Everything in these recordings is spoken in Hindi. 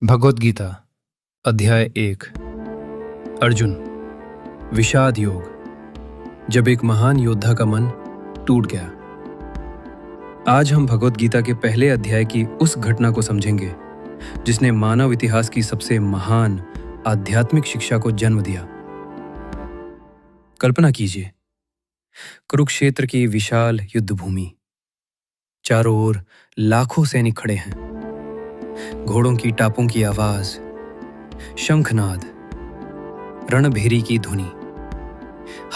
भगवद गीता अध्याय 1। अर्जुन, विषाद योग। जब एक महान योद्धा का मन टूट गया। आज हम भगवद गीता के पहले अध्याय की उस घटना को समझेंगे जिसने मानव इतिहास की सबसे महान आध्यात्मिक शिक्षा को जन्म दिया। कल्पना कीजिए, कुरुक्षेत्र की विशाल युद्ध भूमि। चारों ओर लाखों सैनिक खड़े हैं। घोड़ों की टापों की आवाज, शंखनाद, रणभेरी की ध्वनि।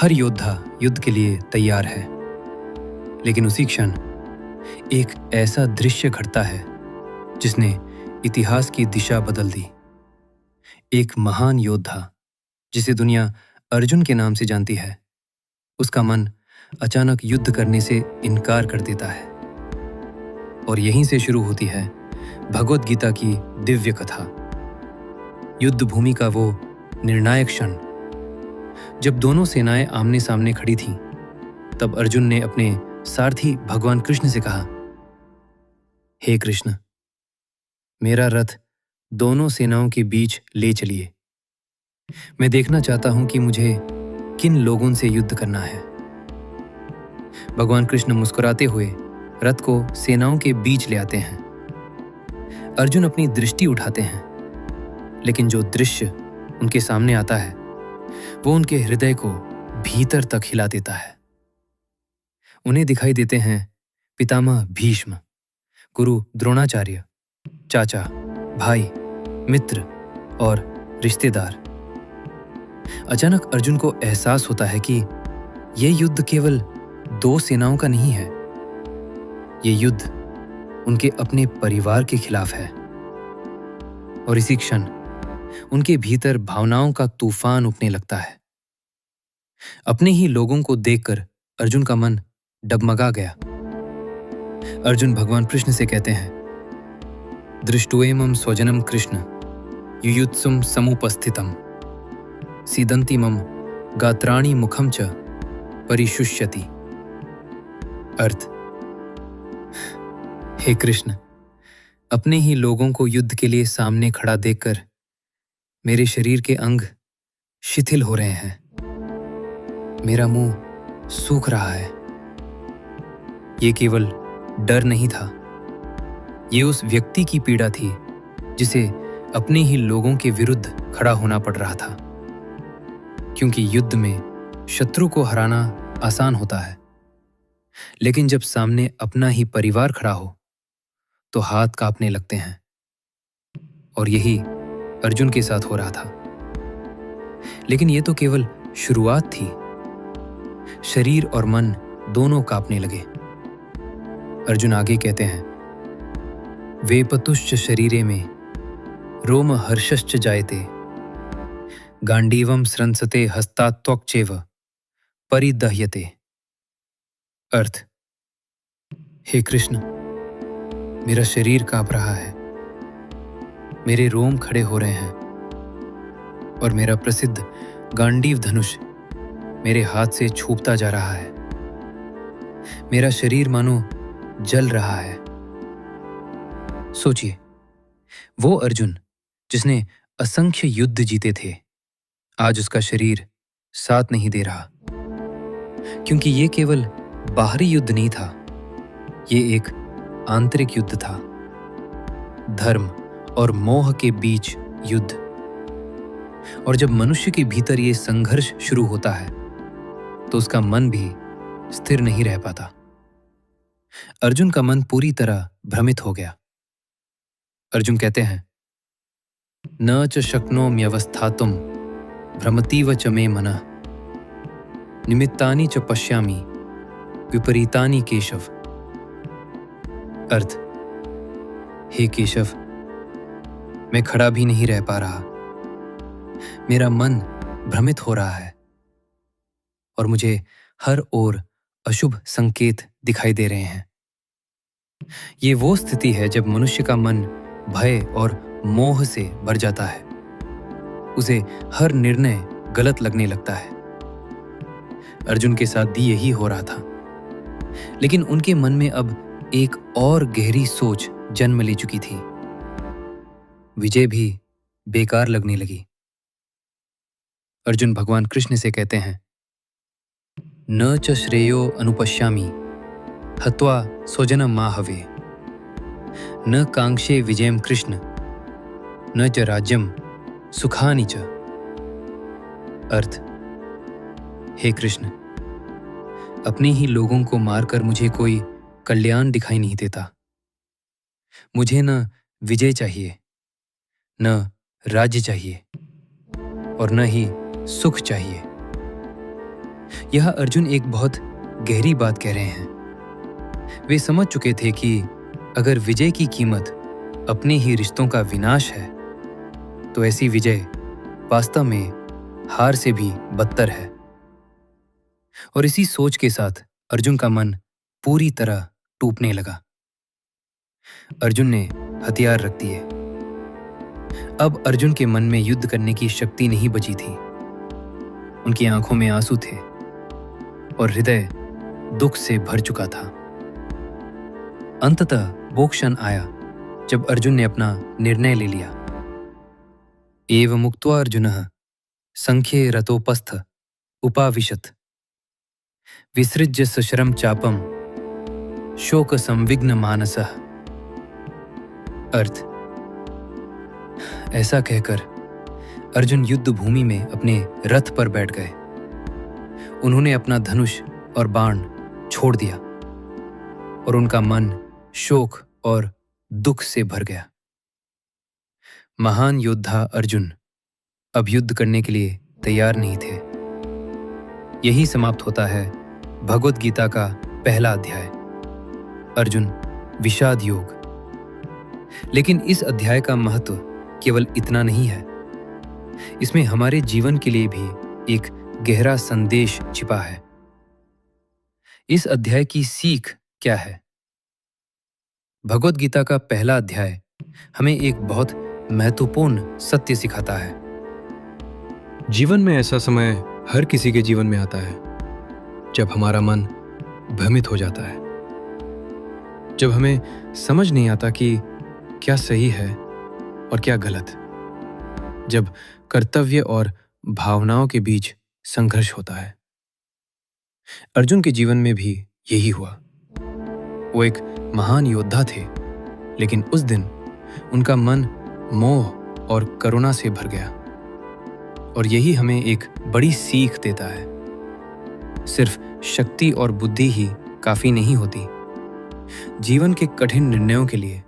हर योद्धा युद्ध के लिए तैयार है। लेकिन उसी क्षण एक ऐसा दृश्य घटता है जिसने इतिहास की दिशा बदल दी। एक महान योद्धा जिसे दुनिया अर्जुन के नाम से जानती है, उसका मन अचानक युद्ध करने से इनकार कर देता है। और यहीं से शुरू होती है भगवद गीता की दिव्य कथा। युद्ध भूमि का वो निर्णायक क्षण जब दोनों सेनाएं आमने सामने खड़ी थीं, तब अर्जुन ने अपने सारथी भगवान कृष्ण से कहा, हे कृष्ण, मेरा रथ दोनों सेनाओं के बीच ले चलिए। मैं देखना चाहता हूं कि मुझे किन लोगों से युद्ध करना है। भगवान कृष्ण मुस्कुराते हुए रथ को सेनाओं के बीच ले आते हैं। अर्जुन अपनी दृष्टि उठाते हैं, लेकिन जो दृश्य उनके सामने आता है वो उनके हृदय को भीतर तक हिला देता है। उन्हें दिखाई देते हैं पितामह भीष्म, गुरु द्रोणाचार्य, चाचा, भाई, मित्र और रिश्तेदार। अचानक अर्जुन को एहसास होता है कि यह युद्ध केवल दो सेनाओं का नहीं है। ये युद्ध उनके अपने परिवार के खिलाफ है। और इसी क्षण उनके भीतर भावनाओं का तूफान उठने लगता है। अपने ही लोगों को देखकर अर्जुन का मन डगमगा गया। अर्जुन भगवान कृष्ण से कहते हैं, दृष्टोएमं स्वजनम कृष्ण युयुत्सुम समुपस्थितम सीदन्ति मम गात्राणि मुखम च परिशुष्यति। अर्थ, हे कृष्ण, अपने ही लोगों को युद्ध के लिए सामने खड़ा देखकर मेरे शरीर के अंग शिथिल हो रहे हैं। मेरा मुंह सूख रहा है। ये केवल डर नहीं था, ये उस व्यक्ति की पीड़ा थी जिसे अपने ही लोगों के विरुद्ध खड़ा होना पड़ रहा था। क्योंकि युद्ध में शत्रु को हराना आसान होता है, लेकिन जब सामने अपना ही परिवार खड़ा हो तो हाथ कांपने लगते हैं। और यही अर्जुन के साथ हो रहा था। लेकिन यह तो केवल शुरुआत थी। शरीर और मन दोनों कांपने लगे। अर्जुन आगे कहते हैं, वेपतुश्च शरीरे में रोम हर्षश्च जायते गांडीवम स्रंसते हस्तात्वक्चैव परिदह्यते। अर्थ, हे कृष्ण, मेरा शरीर कांप रहा है, मेरे रोम खड़े हो रहे हैं और मेरा प्रसिद्ध गांडीव धनुष मेरे हाथ से छूटता जा रहा है। मेरा शरीर मानो जल रहा है। सोचिए, वो अर्जुन जिसने असंख्य युद्ध जीते थे, आज उसका शरीर साथ नहीं दे रहा। क्योंकि ये केवल बाहरी युद्ध नहीं था, ये एक आंतरिक युद्ध था। धर्म और मोह के बीच युद्ध। और जब मनुष्य के भीतर ये संघर्ष शुरू होता है तो उसका मन भी स्थिर नहीं रह पाता। अर्जुन का मन पूरी तरह भ्रमित हो गया। अर्जुन कहते हैं, न च शक्नोम्यवस्थातुं भ्रमतीव च मे मनः निमित्तानि च पश्यामि विपरीतानि केशव। अर्थ, हे केशव, मैं खड़ा भी नहीं रह पा रहा। मेरा मन भ्रमित हो रहा है और मुझे हर ओर अशुभ संकेत दिखाई दे रहे हैं। ये वो स्थिति है जब मनुष्य का मन भय और मोह से भर जाता है। उसे हर निर्णय गलत लगने लगता है। अर्जुन के साथ भी यही हो रहा था। लेकिन उनके मन में अब एक और गहरी सोच जन्म ले चुकी थी। विजय भी बेकार लगने लगी। अर्जुन भगवान कृष्ण से कहते हैं, न च श्रेयो अनुपश्यामि हत्वा स्वजनम माहवे न कांक्षे विजयम कृष्ण न च राज्यम सुखानि च। अर्थ, हे कृष्ण, अपने ही लोगों को मारकर मुझे कोई कल्याण दिखाई नहीं देता। मुझे न विजय चाहिए, न राज्य चाहिए और न ही सुख चाहिए। यह अर्जुन एक बहुत गहरी बात कह रहे हैं। वे समझ चुके थे कि अगर विजय की कीमत अपने ही रिश्तों का विनाश है, तो ऐसी विजय वास्तव में हार से भी बदतर है। और इसी सोच के साथ अर्जुन का मन पूरी तरह टूटने लगा। अर्जुन ने हथियार रख दिए। अब अर्जुन के मन में युद्ध करने की शक्ति नहीं बची थी। उनकी आंखों में आंसू थे और हृदय दुख से भर चुका था। अंततः वो क्षण आया जब अर्जुन ने अपना निर्णय ले लिया। एवं मुक्त्वा अर्जुनः संख्ये रतोपस्थ उपाविशत् विसृज्य सशरम चापम शोक संविघ्न मानसः। अर्थ, ऐसा कहकर अर्जुन युद्ध भूमि में अपने रथ पर बैठ गए। उन्होंने अपना धनुष और बाण छोड़ दिया और उनका मन शोक और दुख से भर गया। महान योद्धा अर्जुन अब युद्ध करने के लिए तैयार नहीं थे। यही समाप्त होता है भगवद गीता का पहला अध्याय, अर्जुन विषाद योग। लेकिन इस अध्याय का महत्व केवल इतना नहीं है। इसमें हमारे जीवन के लिए भी एक गहरा संदेश छिपा है। इस अध्याय की सीख क्या है? भगवद गीता का पहला अध्याय हमें एक बहुत महत्वपूर्ण सत्य सिखाता है। जीवन में ऐसा समय हर किसी के जीवन में आता है जब हमारा मन भ्रमित हो जाता है, जब हमें समझ नहीं आता कि क्या सही है और क्या गलत, जब कर्तव्य और भावनाओं के बीच संघर्ष होता है। अर्जुन के जीवन में भी यही हुआ। वो एक महान योद्धा थे, लेकिन उस दिन उनका मन मोह और करुणा से भर गया। और यही हमें एक बड़ी सीख देता है। सिर्फ शक्ति और बुद्धि ही काफी नहीं होती। जीवन के कठिन निर्णयों के लिए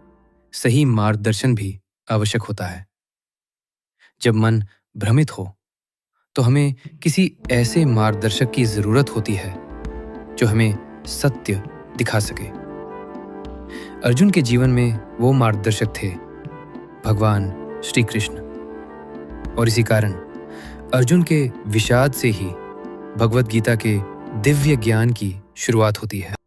सही मार्गदर्शन भी आवश्यक होता है। जब मन भ्रमित हो तो हमें किसी ऐसे मार्गदर्शक की जरूरत होती है जो हमें सत्य दिखा सके। अर्जुन के जीवन में वो मार्गदर्शक थे भगवान श्री कृष्ण। और इसी कारण अर्जुन के विषाद से ही भगवद गीता के दिव्य ज्ञान की शुरुआत होती है।